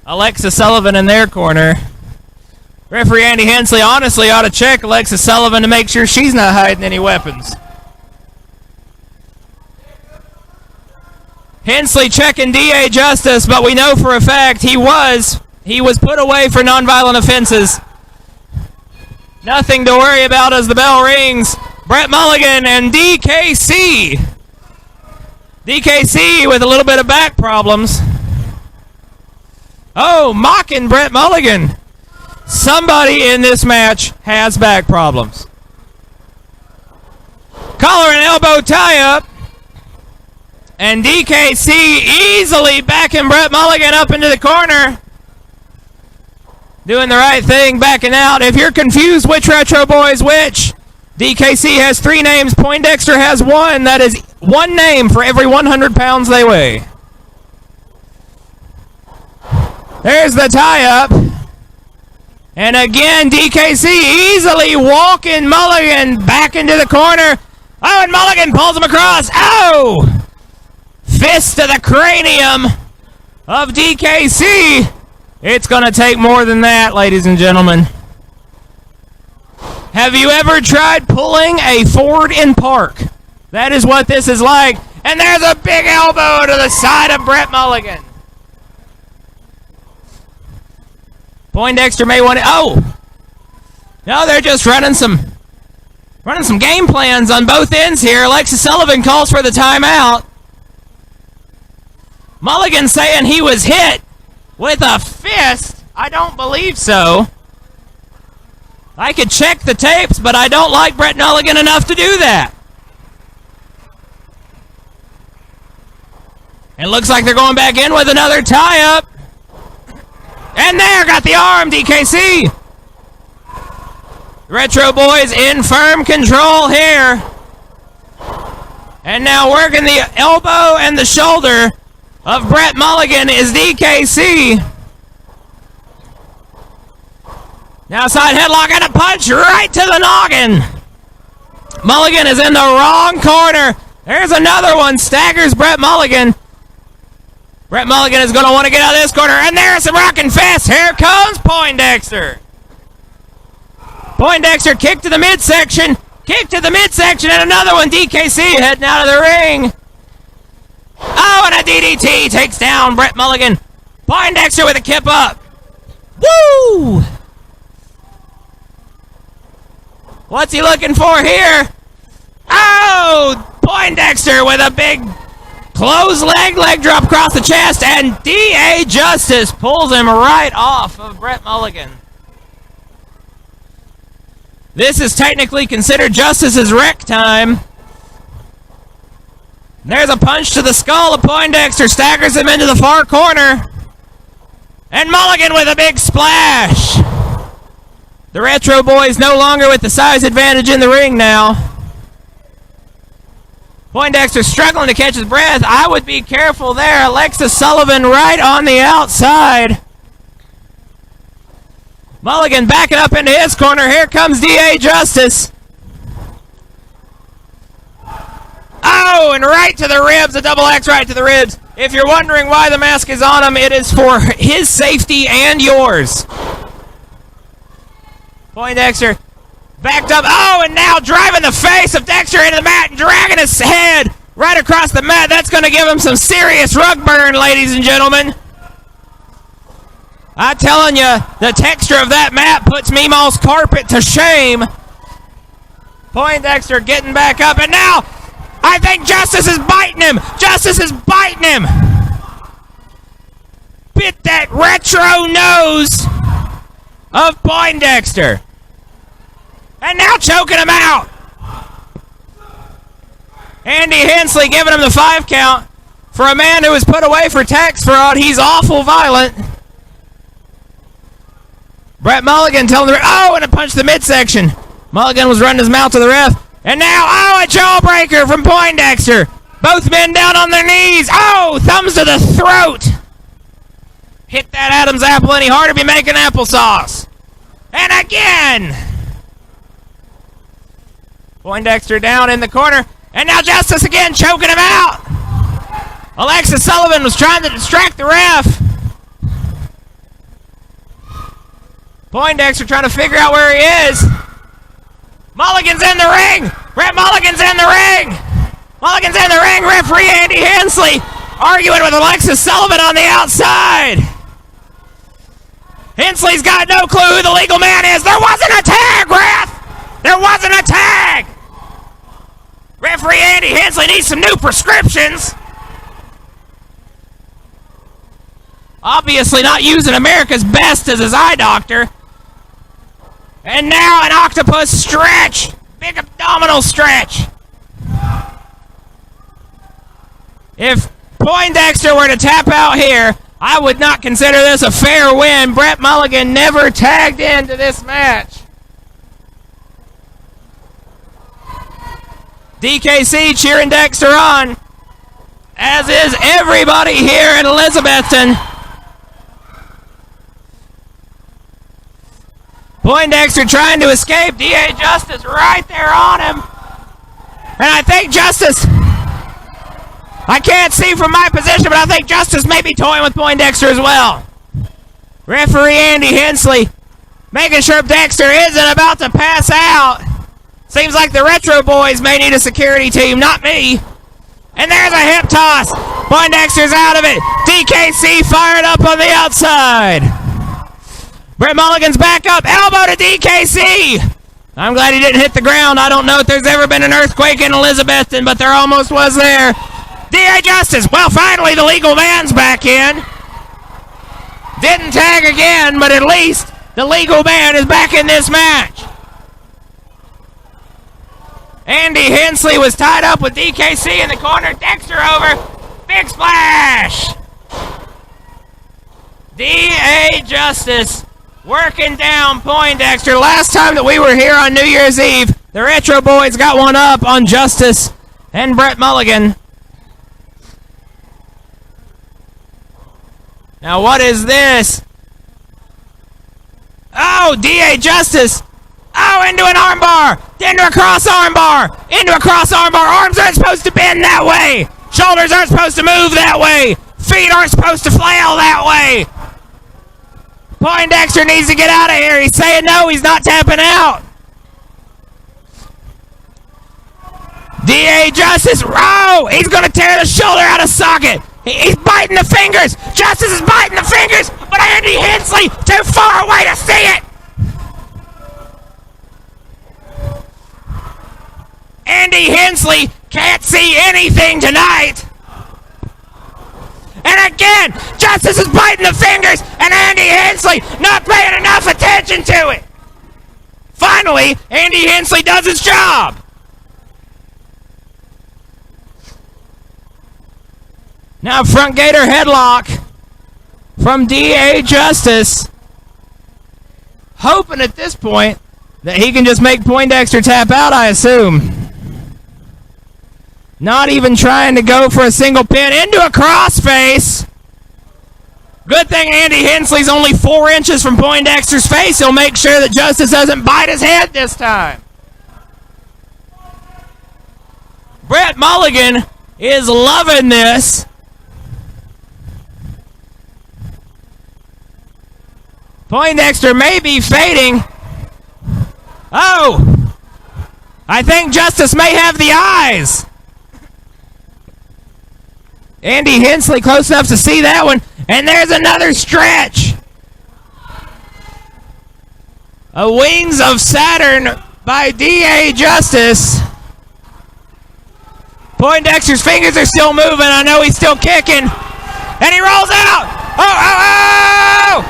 Alexa Sullivan in their corner. Referee Andy Hensley honestly ought to check Alexa Sullivan to make sure she's not hiding any weapons. Hensley checking D.A. Justice, but we know for a fact he was put away for nonviolent offenses. Nothing to worry about as the bell rings. Brett Mulligan and DKC. DKC with a little bit of back problems. Oh, mocking Brett Mulligan. Somebody in this match has back problems. Collar and elbow tie-up. And DKC easily backing Brett Mulligan up into the corner. Doing the right thing, backing out. If you're confused which Retro Boy is which, DKC has 3 names. Poindexter has 1. That is 1 name for every 100 pounds they weigh. There's the tie-up. And again, DKC easily walking Mulligan back into the corner. Oh, and Mulligan pulls him across. Oh! Fist to the cranium of DKC. It's going to take more than that, ladies and gentlemen. Have you ever tried pulling a Ford in park? That is what this is like. And there's a big elbow to the side of Brett Mulligan. Poindexter may want to... Oh! No, they're just running some game plans on both ends here. Alexa Sullivan calls for the timeout. Mulligan saying he was hit with a fist. I don't believe so. I could check the tapes, but I don't like Brett Mulligan enough to do that. It looks like they're going back in with another tie-up. And there, got the arm, DKC. Retro Boys in firm control here. And now working the elbow and the shoulder of Brett Mulligan is DKC. Now side headlock and a punch right to the noggin. Mulligan is in the wrong corner. There's another one. Staggers Brett Mulligan. Brett Mulligan is going to want to get out of this corner. And there's some rocking fast. Here comes Poindexter. Poindexter kick to the midsection. Kick to the midsection. And another one. DKC heading out of the ring. Oh, and a DDT takes down Brett Mulligan. Poindexter with a kip up. Woo! What's he looking for here? Oh! Poindexter with a big closed leg drop across the chest, and D.A. Justice pulls him right off of Brett Mulligan. This is technically considered Justice's wreck time. There's a punch to the skull of Poindexter, staggers him into the far corner. And Mulligan with a big splash. The Retro Boys no longer with the size advantage in the ring now. Poindexter struggling to catch his breath. I would be careful there. Alexa Sullivan right on the outside. Mulligan backing up into his corner. Here comes D.A. Justice. Oh, and right to the ribs. A double X right to the ribs. If you're wondering why the mask is on him, it is for his safety and yours. Poindexter backed up. Oh, and now driving the face of Dexter into the mat and dragging his head right across the mat. That's going to give him some serious rug burn, ladies and gentlemen. I'm telling you, the texture of that mat puts Meemaw's carpet to shame. Poindexter getting back up, and now I think Justice is biting him. Justice is biting him. Bit that retro nose of Poindexter. And now choking him out. Andy Hensley giving him the 5 count. For a man who was put away for tax fraud, he's awful violent. Brett Mulligan telling the... Oh, and a punch to the midsection. Mulligan was running his mouth to the ref. And now, oh, a jawbreaker from Poindexter. Both men down on their knees. Oh, thumbs to the throat. Hit that Adam's apple any harder, be making applesauce. And again. Poindexter down in the corner. And now Justice again choking him out. Alexa Sullivan was trying to distract the ref. Poindexter trying to figure out where he is. Mulligan's in the ring. Brett Mulligan's in the ring. Mulligan's in the ring. Referee Andy Hensley arguing with Alexis Sullivan on the outside. Hensley's got no clue who the legal man is. There wasn't a tag, ref! There wasn't a tag! Referee Andy Hensley needs some new prescriptions. Obviously not using America's Best as his eye doctor. And now an octopus stretch. Big abdominal stretch. If Poindexter were to tap out here, I would not consider this a fair win. Brett Mulligan never tagged into this match. DKC cheering Dexter on, as is everybody here in Elizabethton. Poindexter trying to escape. D.A. Justice right there on him. And I think Justice, I can't see from my position, but I think Justice may be toying with Poindexter as well. Referee Andy Hensley making sure Dexter isn't about to pass out. Seems like the Retro Boys may need a security team, not me. And there's a hip toss. Poindexter's out of it. DKC fired up on the outside. Brett Mulligan's back up. Elbow to DKC. I'm glad he didn't hit the ground. I don't know if there's ever been an earthquake in Elizabethton, but there almost was there. D.A. Justice. Well, finally the legal man's back in. Didn't tag again, but at least the legal man is back in this match. Andy Hensley was tied up with DKC in the corner. Dexter over. Big splash. D.A. Justice working down Poindexter. Last time that we were here on New Year's Eve, the Retro Boys got one up on Justice and Brett Mulligan. Now what is this? Oh, D.A. Justice. Oh, into an armbar. Into a cross armbar. Into a cross armbar. Arms aren't supposed to bend that way. Shoulders aren't supposed to move that way. Feet aren't supposed to flail that way. Poindexter needs to get out of here. He's saying no, he's not tapping out. D.A. Justice, row! He's going to tear the shoulder out of socket. He's biting the fingers. Justice is biting the fingers, but Andy Hensley too far away to see it. Andy Hensley can't see anything tonight. And again, Justice is biting the fingers, and Andy Hensley not paying enough attention to it. Finally, Andy Hensley does his job. Now front gator headlock from D.A. Justice. Hoping at this point that he can just make Poindexter tap out, I assume. Not even trying to go for a single pin. Into a crossface. Good thing Andy Hensley's only 4 inches from Poindexter's face. He'll make sure that Justice doesn't bite his head this time. Brett Mulligan is loving this. Poindexter may be fading. Oh! I think Justice may have the eyes. Andy Hensley close enough to see that one. And there's another stretch. A Wings of Saturn by D.A. Justice. Poindexter's fingers are still moving. I know he's still kicking. And he rolls out. Oh!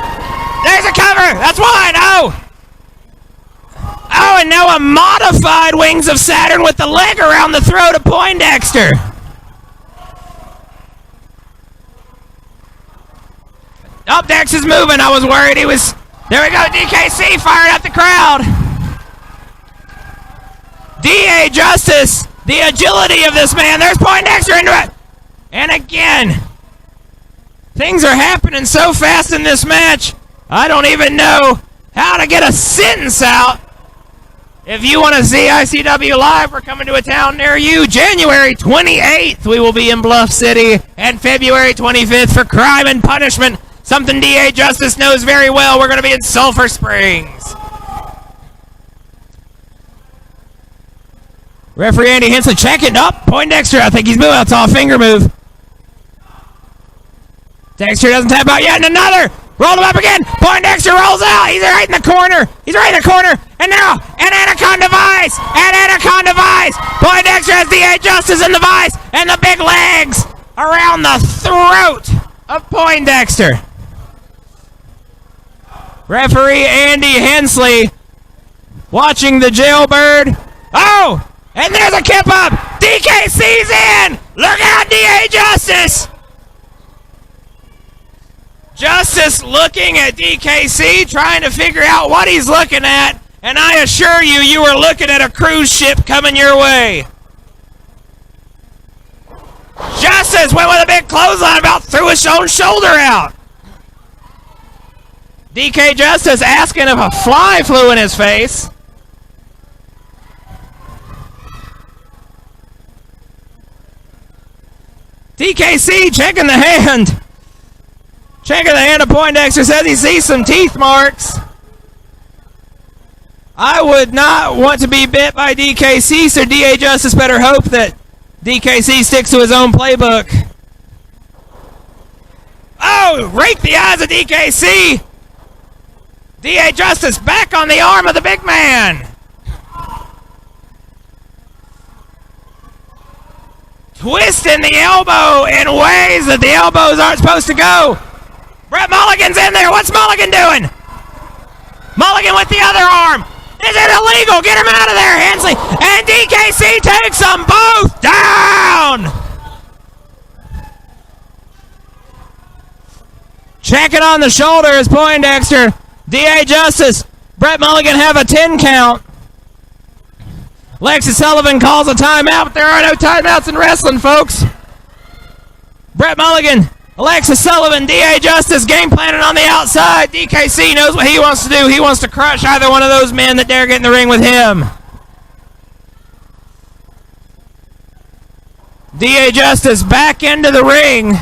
There's a cover. That's one. Oh! Oh, and now a modified Wings of Saturn with the leg around the throat of Poindexter. Oh, Dex is moving. I was worried he was... There we go. DKC firing at the crowd. D.A. Justice. The agility of this man. There's Poindexter into it. And again. Things are happening so fast in this match. I don't even know how to get a sentence out. If you want to see ICW Live, we're coming to a town near you. January 28th, we will be in Bluff City. And February 25th for Crime and Punishment. Something D.A. Justice knows very well. We're going to be in Sulphur Springs. Referee Andy Hensley checking up. Poindexter, I think he's moving. That's all a finger move. Dexter doesn't tap out yet. And another. Rolled him up again. Poindexter rolls out. He's right in the corner. He's right in the corner. And now, an Anaconda Vice. An Anaconda Vice. Poindexter has D.A. Justice in the Vice. And the big legs around the throat of Poindexter. Referee Andy Hensley watching the jailbird. Oh! And there's a kip up. DKC's in. Look out, D.A. Justice. Justice looking at DKC, trying to figure out what he's looking at. And I assure you, you were looking at a cruise ship coming your way. Justice went with a big clothesline, about threw his own shoulder out. DK Justice asking if a fly flew in his face. DKC checking the hand. Checking the hand of Poindexter, says he sees some teeth marks. I would not want to be bit by DKC, so D.A. Justice better hope that DKC sticks to his own playbook. Oh, rake the eyes of DKC. D.A. Justice back on the arm of the big man. Twisting the elbow in ways that the elbows aren't supposed to go. Brett Mulligan's in there. What's Mulligan doing? Mulligan with the other arm. Is it illegal? Get him out of there, Hensley. And DKC takes them both down. Checking on the shoulder is Poindexter. D.A. Justice. Brett Mulligan have a 10 count. Lexi Sullivan calls a timeout, but there are no timeouts in wrestling, folks. Brett Mulligan, Alexis Sullivan, D.A. Justice game planning on the outside. DKC knows what he wants to do. He wants to crush either one of those men that dare get in the ring with him. D.A. Justice back into the ring.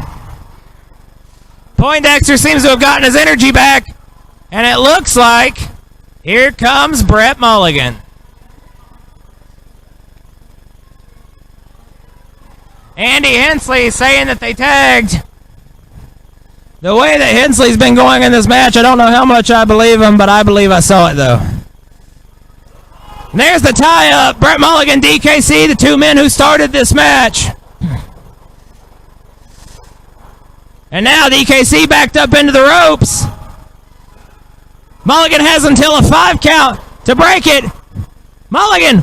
Poindexter seems to have gotten his energy back. And it looks like here comes Brett Mulligan. Andy Hensley saying that they tagged. The way that Hensley's been going in this match, I don't know how much I believe him, but I believe I saw it, though. And there's the tie-up. Brett Mulligan, DKC, the two men who started this match. And now DKC backed up into the ropes. Mulligan has until a 5 count to break it. Mulligan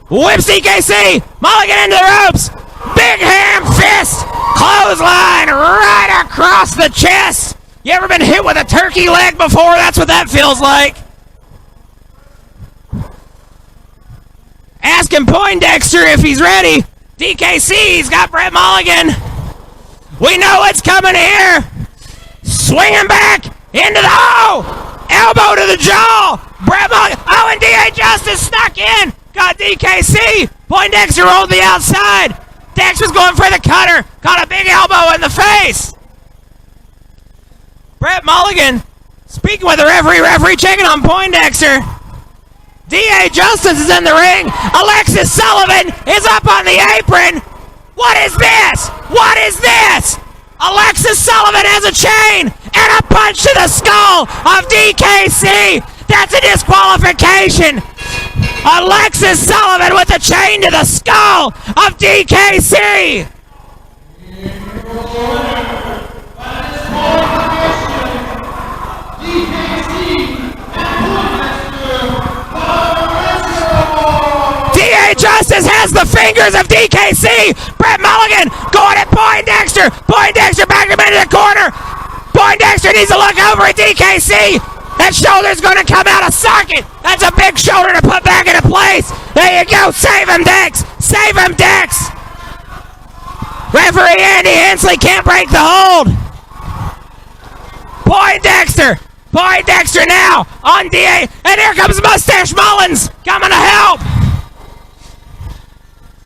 whips DKC. Mulligan into the ropes. Big ham fist, clothesline right across the chest. You ever been hit with a turkey leg before? That's what that feels like. Asking Poindexter if he's ready. DKC's got Brett Mulligan. We know what's coming here. Swinging back into the elbow to the jaw. Brett Mulligan. Oh, and D.A. Justice stuck in. Got DKC. Poindexter rolled the outside. Dex was going for the cutter. Got a big elbow in the face. Brett Mulligan speaking with the referee. Referee checking on Poindexter. D.A. Justice is in the ring. Alexis Sullivan is up on the apron. What is this? What is this? Alexis Sullivan has a chain and a punch to the skull of DKC. That's a disqualification. Alexis Sullivan with a chain to the skull of DKC. D.A. Justice has the fingers of DKC. Brett Mulligan going at Poindexter. Poindexter back him into the corner. Poindexter needs to look over at DKC. That shoulder's going to come out of socket. That's a big shoulder to put back into place. There you go. Save him, Dex. Save him, Dex. Referee Andy Hensley can't break the hold. Poindexter. Poindexter now on D.A. And here comes Mustache Mullins coming to help.